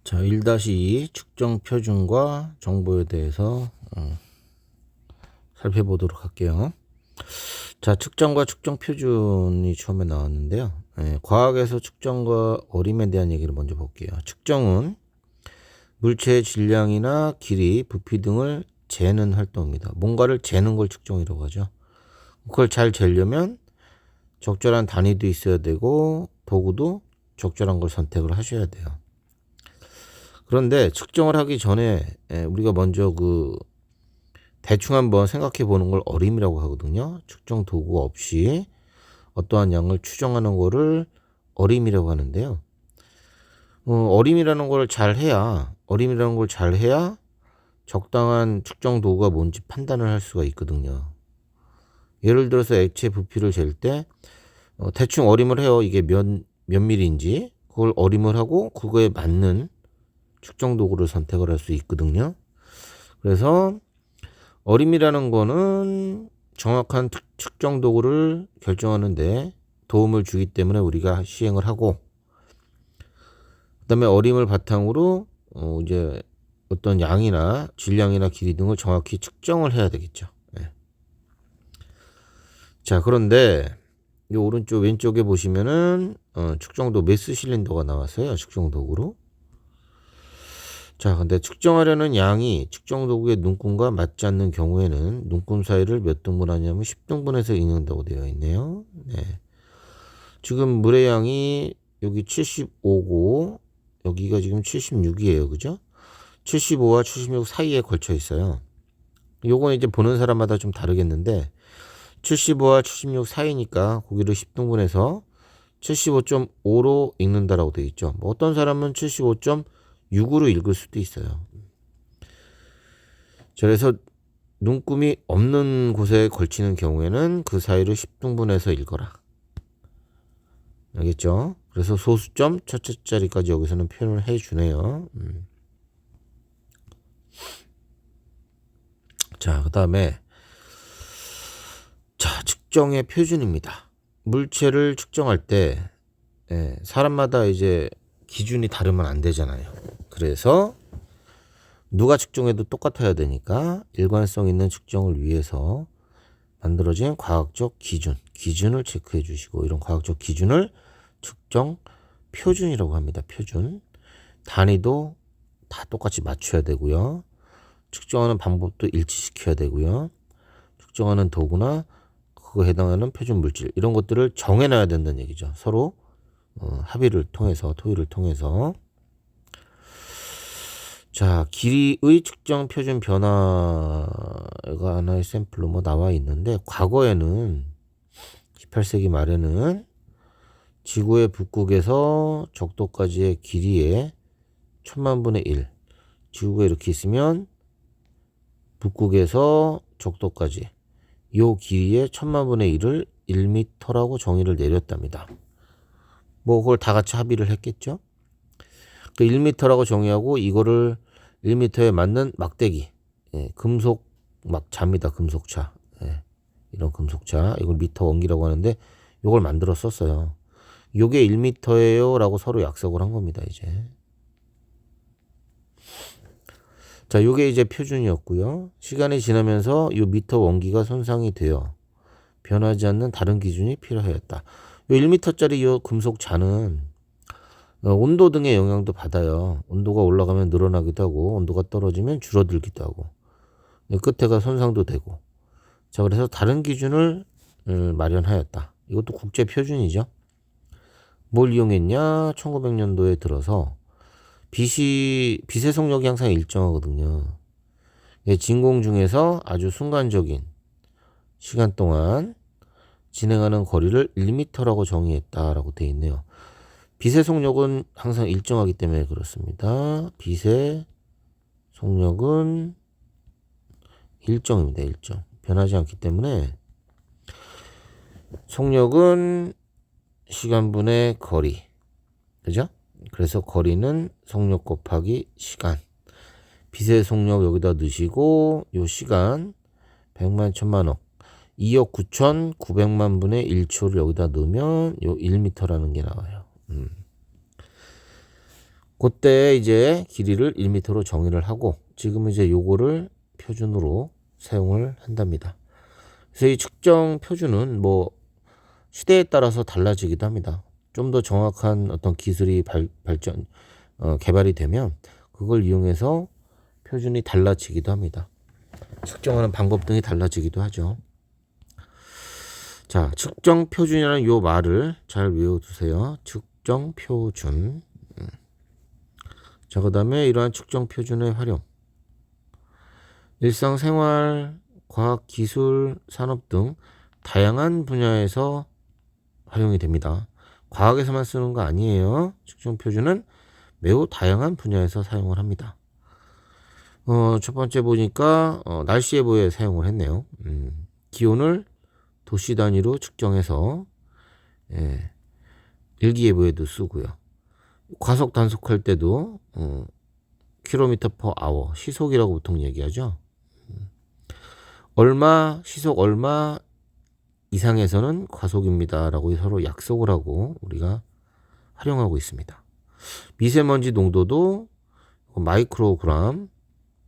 자, 1-2 측정 표준과 정보에 대해서 살펴보도록 할게요. 자, 측정과 측정 표준이 처음에 나왔는데요. 과학에서 측정과 어림에 대한 얘기를 먼저 볼게요. 측정은 물체의 질량이나 길이, 부피 등을 재는 활동입니다. 뭔가를 재는 걸 측정이라고 하죠. 그걸 잘 재려면 적절한 단위도 있어야 되고 도구도 적절한 걸 선택을 하셔야 돼요. 그런데 측정을 하기 전에 우리가 먼저 대충 한번 생각해 보는 걸 어림이라고 하거든요. 측정 도구 없이 어떠한 양을 추정하는 거를 어림이라고 하는데요. 어림이라는 걸 잘 해야 적당한 측정 도구가 뭔지 판단을 할 수가 있거든요. 예를 들어서 액체 부피를 잴 때 대충 어림을 해요. 이게 몇 밀리인지 그걸 어림을 하고 그거에 맞는 측정 도구를 선택을 할 수 있거든요. 그래서 어림이라는 거는 정확한 측정 도구를 결정하는데 도움을 주기 때문에 우리가 시행을 하고, 그다음에 어림을 바탕으로 이제 어떤 양이나 질량이나 길이 등을 정확히 측정을 해야 되겠죠. 네. 자, 그런데 이 오른쪽 왼쪽에 보시면은 측정도 메스 실린더가 나왔어요. 측정 도구로. 자, 근데 측정하려는 양이 측정 도구의 눈금과 맞지 않는 경우에는 눈금 사이를 몇 등분하냐면 10등분해서 읽는다고 되어 있네요. 네. 지금 물의 양이 여기 75고 여기가 지금 76이에요. 그죠? 75와 76 사이에 걸쳐 있어요. 요건 이제 보는 사람마다 좀 다르겠는데 75와 76 사이니까 거기를 10등분해서 75.5로 읽는다라고 되어 있죠. 뭐 어떤 사람은 75.6으로 읽을 수도 있어요. 자, 그래서 눈금이 없는 곳에 걸치는 경우에는 그 사이를 10등분해서 읽어라. 알겠죠? 그래서 소수점 첫째 자리까지 여기서는 표현을 해주네요. 자, 그 다음에 측정의 표준입니다. 물체를 측정할 때 사람마다 이제 기준이 다르면 안 되잖아요. 그래서 누가 측정해도 똑같아야 되니까 일관성 있는 측정을 위해서 만들어진 과학적 기준을 체크해 주시고, 이런 과학적 기준을 측정 표준이라고 합니다. 표준. 단위도 다 똑같이 맞춰야 되고요. 측정하는 방법도 일치시켜야 되고요. 측정하는 도구나 그거 해당하는 표준 물질, 이런 것들을 정해놔야 된다는 얘기죠. 서로 합의를 통해서, 토의를 통해서. 자, 길이의 측정 표준 변화가 하나의 샘플로 나와 있는데, 과거에는 18세기 말에는 지구의 북극에서 적도까지의 길이의 1000만분의 1, 지구가 이렇게 있으면 북극에서 적도까지 요 길이의 1000만분의 1을 1m라고 정의를 내렸답니다. 뭐 그걸 다 같이 합의를 했겠죠. 1m라고 정의하고 이거를 1m에 맞는 막대기, 금속 막자입니다. 금속차. 이런 금속차, 이걸 미터 원기라고 하는데 이걸 만들어 썼어요. 요게 1m예요 라고 서로 약속을 한 겁니다. 이제 자, 요게 이제 표준이었고요. 시간이 지나면서 요 미터 원기가 손상이 되어 변하지 않는 다른 기준이 필요하였다. 요 1m짜리 요 금속자는 온도 등의 영향도 받아요. 온도가 올라가면 늘어나기도 하고 온도가 떨어지면 줄어들기도 하고 끝에가 손상도 되고. 자, 그래서 다른 기준을 마련하였다. 이것도 국제 표준이죠. 뭘 이용했냐? 1900년도에 들어서 빛의 속력이 항상 일정하거든요. 진공 중에서 아주 순간적인 시간 동안 진행하는 거리를 1m라고 정의했다라고 되어 있네요. 빛의 속력은 항상 일정하기 때문에 그렇습니다. 빛의 속력은 일정입니다. 일정. 변하지 않기 때문에 속력은 시간분의 거리. 그죠? 그래서 거리는 속력 곱하기 시간. 빛의 속력 여기다 넣으시고 요 시간 100만 천만억 2억 9,900만 분의 1초를 여기다 넣으면 요 1m라는 게 나와요. 그때 이제 길이를 1m로 정의를 하고 지금은 이제 요거를 표준으로 사용을 한답니다. 그래서 이 측정 표준은 뭐 시대에 따라서 달라지기도 합니다. 좀 더 정확한 어떤 기술이 발전 개발이 되면 그걸 이용해서 표준이 달라지기도 합니다. 측정하는 방법 등이 달라지기도 하죠. 자, 측정 표준이라는 요 말을 잘 외워두세요. 측정 표준. 자, 그 다음에 이러한 측정 표준의 활용. 일상생활, 과학, 기술, 산업 등 다양한 분야에서 활용이 됩니다. 과학에서만 쓰는 거 아니에요. 측정 표준은 매우 다양한 분야에서 사용을 합니다. 첫 번째 보니까 날씨 예보에 사용을 했네요. 기온을 도시 단위로 측정해서 일기예보에도 쓰고요. 과속 단속할 때도 킬로미터 퍼 아워 시속이라고 보통 얘기하죠. 얼마 시속 얼마 이상에서는 과속입니다라고 서로 약속을 하고 우리가 활용하고 있습니다. 미세먼지 농도도 마이크로그램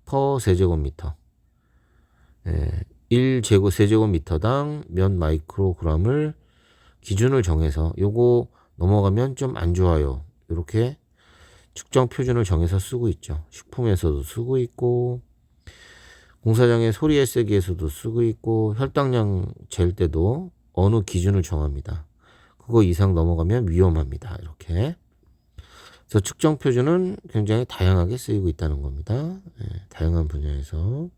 퍼 세제곱미터 1세제곱미터당 몇 마이크로그램을 기준을 정해서 요거 넘어가면 좀 안 좋아요. 이렇게 측정 표준을 정해서 쓰고 있죠. 식품에서도 쓰고 있고 공사장의 소리에 세기에서도 쓰고 있고 혈당량 잴 때도 어느 기준을 정합니다. 그거 이상 넘어가면 위험합니다. 이렇게. 그래서 측정 표준은 굉장히 다양하게 쓰이고 있다는 겁니다. 다양한 분야에서.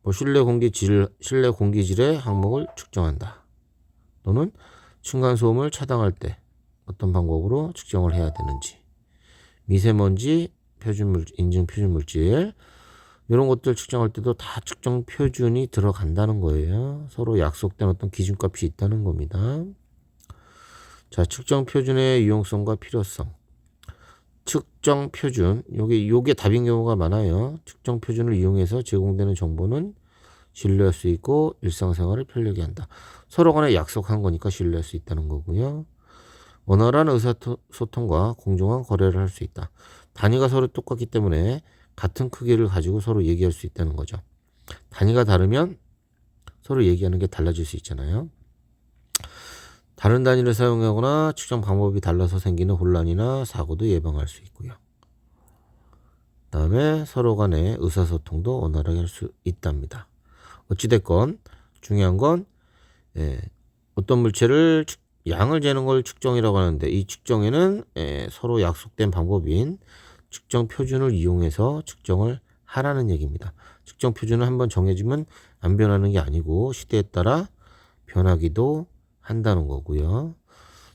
뭐 실내 공기질의 항목을 측정한다. 또는 층간소음을 차단할 때 어떤 방법으로 측정을 해야 되는지. 미세먼지, 인증 표준물질 이런 것들 측정할 때도 다 측정 표준이 들어간다는 거예요. 서로 약속된 어떤 기준값이 있다는 겁니다. 자, 측정 표준의 유용성과 필요성. 측정 표준, 요게 답인 경우가 많아요. 측정 표준을 이용해서 제공되는 정보는 신뢰할 수 있고 일상생활을 편리하게 한다. 서로 간에 약속한 거니까 신뢰할 수 있다는 거고요. 원활한 의사소통과 공정한 거래를 할 수 있다. 단위가 서로 똑같기 때문에 같은 크기를 가지고 서로 얘기할 수 있다는 거죠. 단위가 다르면 서로 얘기하는 게 달라질 수 있잖아요. 다른 단위를 사용하거나 측정 방법이 달라서 생기는 혼란이나 사고도 예방할 수 있고요. 그 다음에 서로 간의 의사소통도 원활하게 할 수 있답니다. 어찌됐건 중요한 건 어떤 물체를 양을 재는 걸 측정이라고 하는데 이 측정에는 서로 약속된 방법인 측정 표준을 이용해서 측정을 하라는 얘기입니다. 측정 표준은 한번 정해지면 안 변하는 게 아니고 시대에 따라 변하기도 한다는 거고요.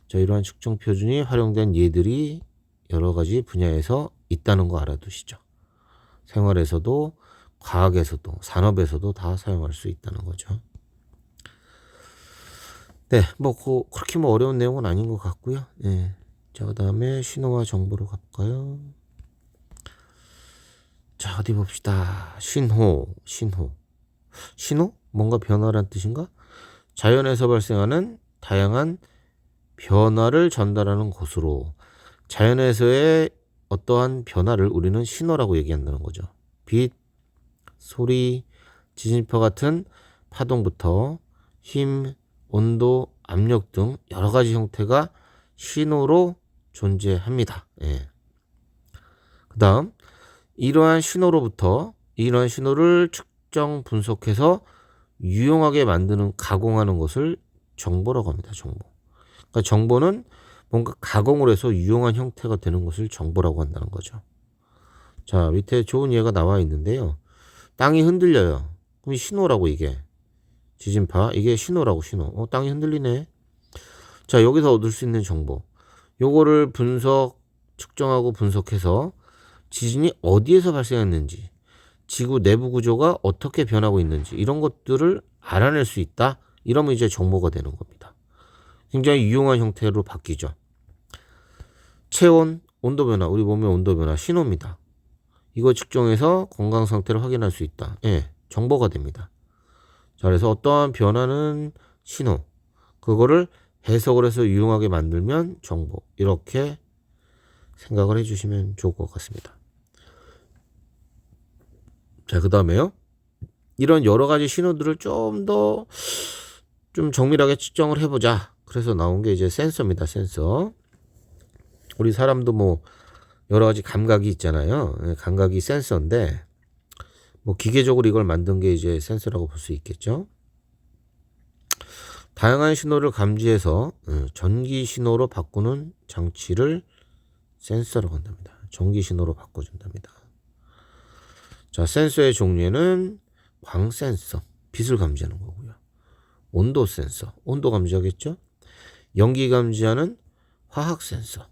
자, 이러한 측정 표준이 활용된 예들이 여러 가지 분야에서 있다는 거 알아두시죠. 생활에서도 과학에서도 산업에서도 다 사용할 수 있다는 거죠. 네, 뭐 그렇게 뭐 어려운 내용은 아닌 것 같고요. 네. 자, 그다음에 신호와 정보로 가볼까요? 자, 어디 봅시다. 신호. 신호? 뭔가 변화란 뜻인가? 자연에서 발생하는 다양한 변화를 전달하는 곳으로 자연에서의 어떠한 변화를 우리는 신호라고 얘기한다는 거죠. 빛, 소리, 지진파 같은 파동부터 힘, 온도, 압력 등 여러 가지 형태가 신호로 존재합니다. 그 다음 이러한 신호를 측정 분석해서 유용하게 만드는 가공하는 것을 정보라고 합니다. 정보. 그러니까 정보는 뭔가 가공을 해서 유용한 형태가 되는 것을 정보라고 한다는 거죠. 자, 밑에 좋은 예가 나와 있는데요. 땅이 흔들려요. 그럼 신호라고 이게. 지진파 이게 신호라고 신호. 땅이 흔들리네. 자, 여기서 얻을 수 있는 정보. 요거를 측정하고 분석해서 지진이 어디에서 발생했는지, 지구 내부 구조가 어떻게 변하고 있는지 이런 것들을 알아낼 수 있다. 이러면 이제 정보가 되는 겁니다. 굉장히 유용한 형태로 바뀌죠. 체온, 온도 변화, 우리 몸의 온도 변화 신호입니다. 이거 측정해서 건강 상태를 확인할 수 있다. 정보가 됩니다. 자, 그래서 어떠한 변화는 신호. 그거를 해석을 해서 유용하게 만들면 정보. 이렇게 생각을 해주시면 좋을 것 같습니다. 자, 그 다음에요. 이런 여러 가지 신호들을 좀 더 좀 정밀하게 측정을 해보자. 그래서 나온 게 이제 센서입니다. 센서. 우리 사람도 뭐 여러 가지 감각이 있잖아요. 감각이 센서인데 뭐 기계적으로 이걸 만든 게 이제 센서라고 볼 수 있겠죠. 다양한 신호를 감지해서 전기 신호로 바꾸는 장치를 센서라고 한답니다. 전기 신호로 바꿔준답니다. 자, 센서의 종류에는 광 센서, 빛을 감지하는 거고요. 온도 센서, 온도 감지하겠죠. 연기 감지하는 화학 센서,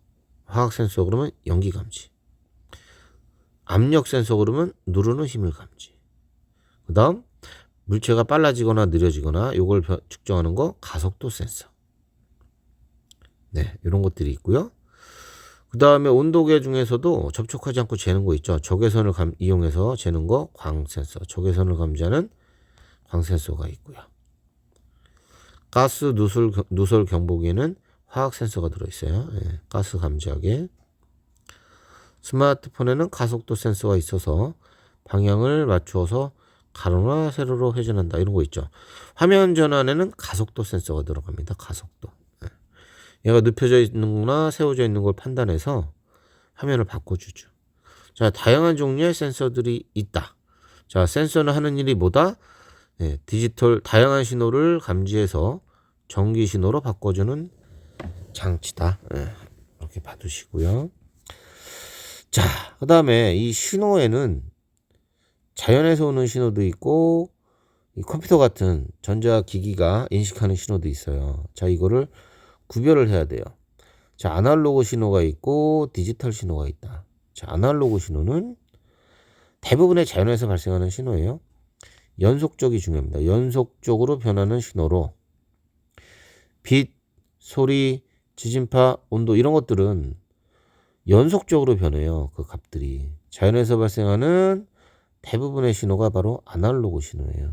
화학 센서 그러면 연기 감지. 압력 센서 그러면 누르는 힘을 감지. 그 다음 물체가 빨라지거나 느려지거나 이걸 측정하는 거 가속도 센서. 네, 이런 것들이 있고요. 그 다음에 온도계 중에서도 접촉하지 않고 재는 거 있죠. 적외선을 이용해서 재는 거 광 센서. 적외선을 감지하는 광 센서가 있고요. 가스 누설 경보기에는 화학 센서가 들어있어요. 네, 가스 감지하게. 스마트폰에는 가속도 센서가 있어서 방향을 맞추어서 가로나 세로로 회전한다. 이런 거 있죠. 화면 전환에는 가속도 센서가 들어갑니다. 가속도. 네. 얘가 눕혀져 있는 거나 세워져 있는 걸 판단해서 화면을 바꿔주죠. 자, 다양한 종류의 센서들이 있다. 자, 센서는 하는 일이 뭐다? 네, 디지털 다양한 신호를 감지해서 전기 신호로 바꿔주는 장치다. 네, 이렇게 봐두시고요. 자, 그 다음에 이 신호에는 자연에서 오는 신호도 있고 이 컴퓨터 같은 전자기기가 인식하는 신호도 있어요. 자, 이거를 구별을 해야 돼요. 자, 아날로그 신호가 있고 디지털 신호가 있다. 자, 아날로그 신호는 대부분의 자연에서 발생하는 신호예요. 연속적이 중요합니다. 연속적으로 변하는 신호로 빛, 소리, 지진파, 온도 이런 것들은 연속적으로 변해요. 그 값들이. 자연에서 발생하는 대부분의 신호가 바로 아날로그 신호예요.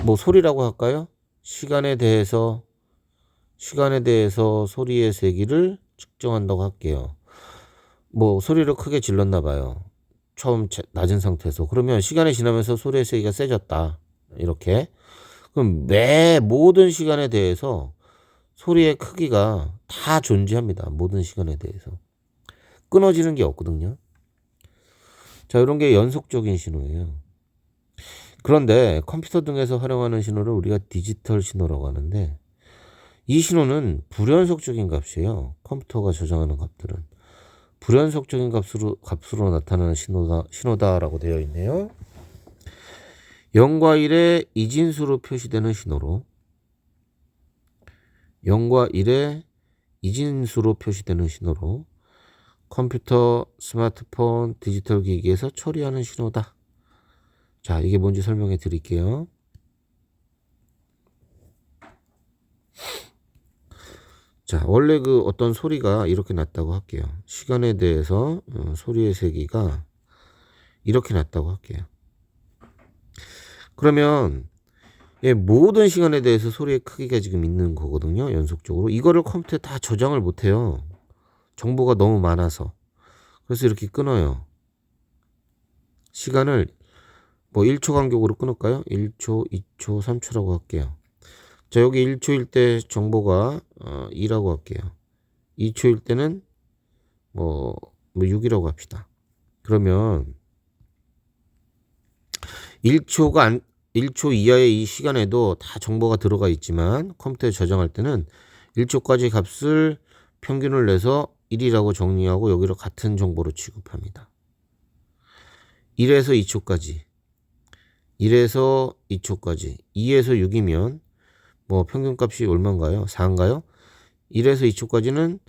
뭐 소리라고 할까요? 시간에 대해서 소리의 세기를 측정한다고 할게요. 뭐 소리를 크게 질렀나 봐요. 처음 낮은 상태에서. 그러면 시간이 지나면서 소리의 세기가 세졌다. 이렇게. 그럼 모든 시간에 대해서 소리의 크기가 다 존재합니다. 모든 시간에 대해서. 끊어지는 게 없거든요. 자, 이런 게 연속적인 신호예요. 그런데 컴퓨터 등에서 활용하는 신호를 우리가 디지털 신호라고 하는데 이 신호는 불연속적인 값이에요. 컴퓨터가 저장하는 값들은. 불연속적인 값으로 나타나는 신호다라고 되어 있네요. 0과 1의 이진수로 표시되는 신호로 0과 1의 이진수로 표시되는 신호로 컴퓨터, 스마트폰, 디지털 기기에서 처리하는 신호다. 자, 이게 뭔지 설명해 드릴게요. 자, 원래 그 어떤 소리가 이렇게 났다고 할게요. 시간에 대해서 소리의 세기가 이렇게 났다고 할게요. 그러면 모든 시간에 대해서 소리의 크기가 지금 있는 거거든요. 연속적으로. 이거를 컴퓨터에 다 저장을 못해요. 정보가 너무 많아서. 그래서 이렇게 끊어요. 시간을 뭐 1초 간격으로 끊을까요? 1초, 2초, 3초라고 할게요. 자, 여기 1초일 때 정보가 2라고 할게요. 2초일 때는 뭐 6이라고 합시다. 그러면 1초 이하의 이 시간에도 다 정보가 들어가 있지만 컴퓨터에 저장할 때는 1초까지 값을 평균을 내서 1이라고 정리하고 여기로 같은 정보로 취급합니다. 1에서 2초까지 1에서 2초까지 2에서 6이면 뭐 평균값이 얼마인가요? 4인가요? 1에서 2초까지는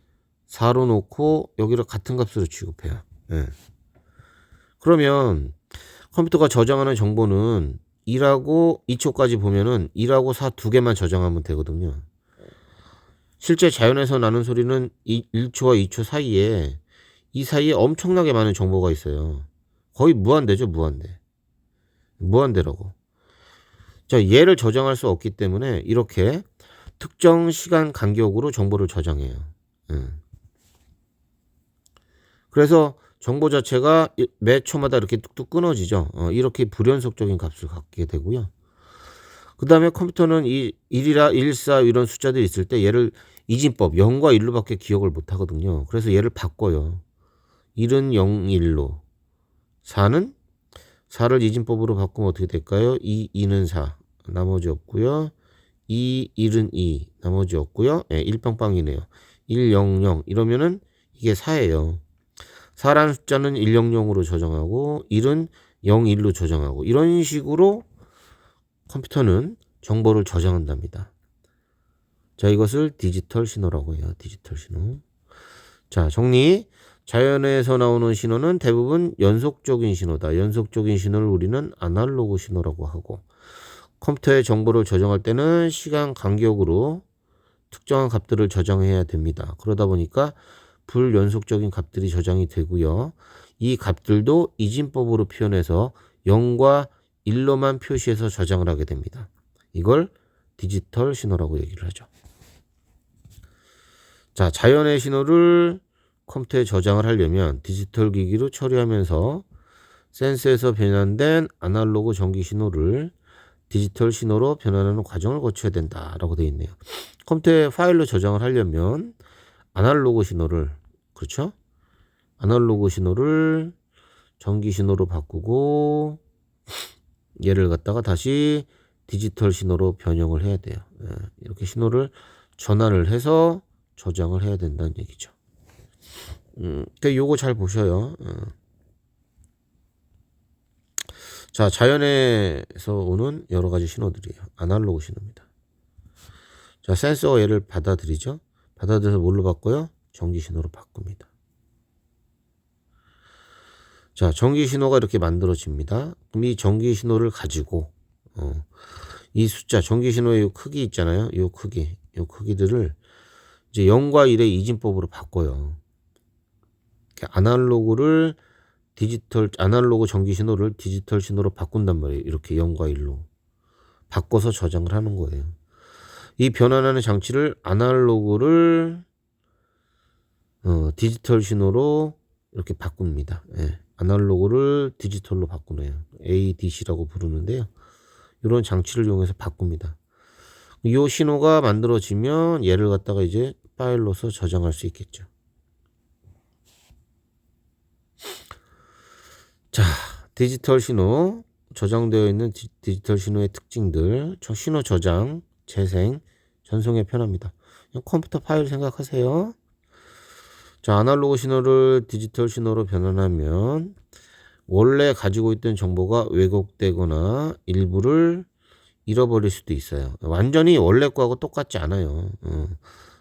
4로 놓고 여기를 같은 값으로 취급해요. 네. 그러면 컴퓨터가 저장하는 정보는 1하고 2초까지 보면은 1하고 4 두 개만 저장하면 되거든요. 실제 자연에서 나는 소리는 1초와 2초 사이에 이 사이에 엄청나게 많은 정보가 있어요. 거의 무한대죠, 무한대. 무한대라고. 자, 얘를 저장할 수 없기 때문에 이렇게 특정 시간 간격으로 정보를 저장해요. 그래서 정보 자체가 매 초마다 이렇게 뚝뚝 끊어지죠. 이렇게 불연속적인 값을 갖게 되고요. 그 다음에 컴퓨터는 이 1이라 114 이런 숫자들이 있을 때 얘를 이진법 0과 1로밖에 기억을 못 하거든요. 그래서 얘를 바꿔요. 1은 0, 1로 4는 4를 이진법으로 바꾸면 어떻게 될까요? 2는 4 나머지 없고요. 1은 2 나머지 없고요. 1빵빵이네요. 1, 0, 0 이러면은 이게 4예요. 4라는 숫자는 100으로 저장하고 1은 01로 저장하고 이런 식으로 컴퓨터는 정보를 저장한답니다. 자, 이것을 디지털 신호라고 해요. 디지털 신호. 자, 정리. 자연에서 나오는 신호는 대부분 연속적인 신호다. 연속적인 신호를 우리는 아날로그 신호라고 하고, 컴퓨터에 정보를 저장할 때는 시간 간격으로 특정한 값들을 저장해야 됩니다. 그러다 보니까 불연속적인 값들이 저장이 되고요. 이 값들도 이진법으로 표현해서 0과 1로만 표시해서 저장을 하게 됩니다. 이걸 디지털 신호라고 얘기를 하죠. 자, 자연의 신호를 컴퓨터에 저장을 하려면 디지털 기기로 처리하면서 센서에서 변환된 아날로그 전기 신호를 디지털 신호로 변환하는 과정을 거쳐야 된다라고 되어 있네요. 컴퓨터에 파일로 저장을 하려면 아날로그 신호를, 그렇죠? 아날로그 신호를 전기 신호로 바꾸고 얘를 갖다가 다시 디지털 신호로 변형을 해야 돼요. 이렇게 신호를 전환을 해서 저장을 해야 된다는 얘기죠. 그러니까 요거 잘 보셔요. 자, 자연에서 오는 여러 가지 신호들이에요. 아날로그 신호입니다. 자, 센서가 얘를 받아들이죠. 받아들여서 뭘로 바꿔요? 전기 신호로 바꿉니다. 자, 전기 신호가 이렇게 만들어집니다. 그럼 이 전기 신호를 가지고 이 숫자, 전기 신호의 요 크기 있잖아요. 요 크기들을 이제 0과 1의 이진법으로 바꿔요. 아날로그 전기 신호를 디지털 신호로 바꾼단 말이에요. 이렇게 0과 1로 바꿔서 저장을 하는 거예요. 이 변환하는 장치를 아날로그를 디지털 신호로 이렇게 바꿉니다. 아날로그를 디지털로 바꾸네요. ADC라고 부르는데요. 이런 장치를 이용해서 바꿉니다. 이 신호가 만들어지면 얘를 갖다가 이제 파일로서 저장할 수 있겠죠. 자, 디지털 신호, 저장되어 있는 디지털 신호의 특징들, 신호 저장, 재생, 전송에 편합니다. 컴퓨터 파일 생각하세요. 자, 아날로그 신호를 디지털 신호로 변환하면 원래 가지고 있던 정보가 왜곡되거나 일부를 잃어버릴 수도 있어요. 완전히 원래 거하고 똑같지 않아요.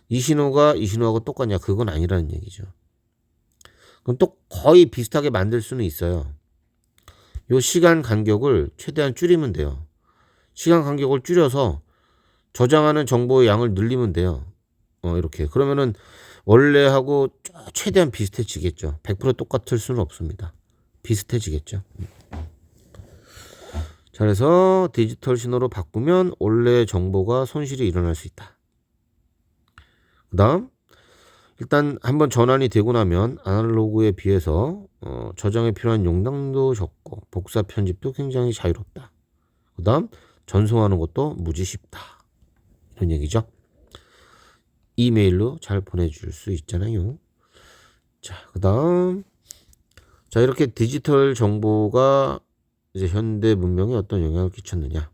이 신호하고 똑같냐? 그건 아니라는 얘기죠. 그럼 또 거의 비슷하게 만들 수는 있어요. 요 시간 간격을 최대한 줄이면 돼요. 시간 간격을 줄여서 저장하는 정보의 양을 늘리면 돼요. 이렇게. 그러면은 원래하고 최대한 비슷해지겠죠. 100% 똑같을 수는 없습니다. 비슷해지겠죠. 자, 그래서 디지털 신호로 바꾸면 원래 정보가 손실이 일어날 수 있다. 그 다음, 일단 한번 전환이 되고 나면 아날로그에 비해서 저장에 필요한 용량도 적고 복사 편집도 굉장히 자유롭다. 그 다음, 전송하는 것도 무지 쉽다. 이런 얘기죠. 이메일로 잘 보내줄 수 있잖아요. 자, 그 다음, 자, 이렇게 디지털 정보가 이제 현대 문명에 어떤 영향을 끼쳤느냐.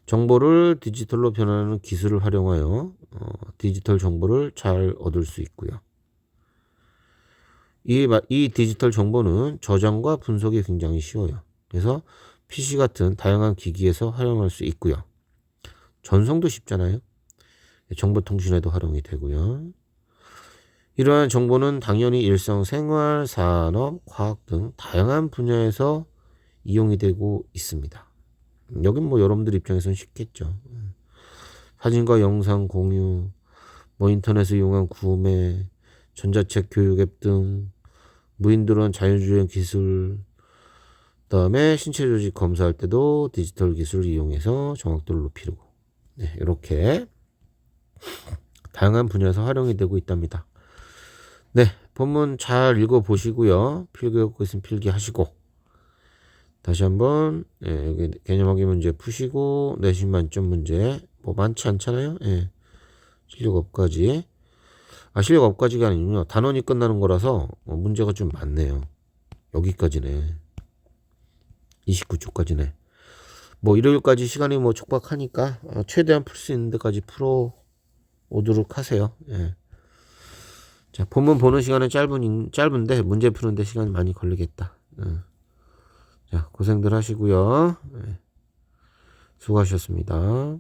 정보를 디지털로 변환하는 기술을 활용하여 디지털 정보를 잘 얻을 수 있고요. 이 디지털 정보는 저장과 분석이 굉장히 쉬워요. 그래서 PC 같은 다양한 기기에서 활용할 수 있고요. 전송도 쉽잖아요. 정보통신에도 활용이 되고요. 이러한 정보는 당연히 일상생활, 산업, 과학 등 다양한 분야에서 이용이 되고 있습니다. 여긴 뭐 여러분들 입장에서는 쉽겠죠. 사진과 영상 공유, 뭐 인터넷을 이용한 구매, 전자책 교육 앱 등 무인드론 자율주행 기술, 그다음에 신체 조직 검사할 때도 디지털 기술을 이용해서 정확도를 높이고, 이렇게 다양한 분야에서 활용이 되고 있답니다. 네, 본문 잘 읽어보시고요. 필기하고 있으면 필기하시고 다시 한번 여기 개념하기 문제 푸시고 내신 만점 문제 뭐 많지 않잖아요. 실력 업까지. 실력 업까지가 아니군요. 단원이 끝나는 거라서 문제가 좀 많네요. 여기까지네. 29초까지네. 뭐 일요일까지 시간이 뭐 촉박하니까 최대한 풀 수 있는 데까지 풀어 오도록 하세요. 자, 본문 보는 시간은 짧은데 문제 푸는데 시간이 많이 걸리겠다. 자, 고생들 하시고요. 수고하셨습니다.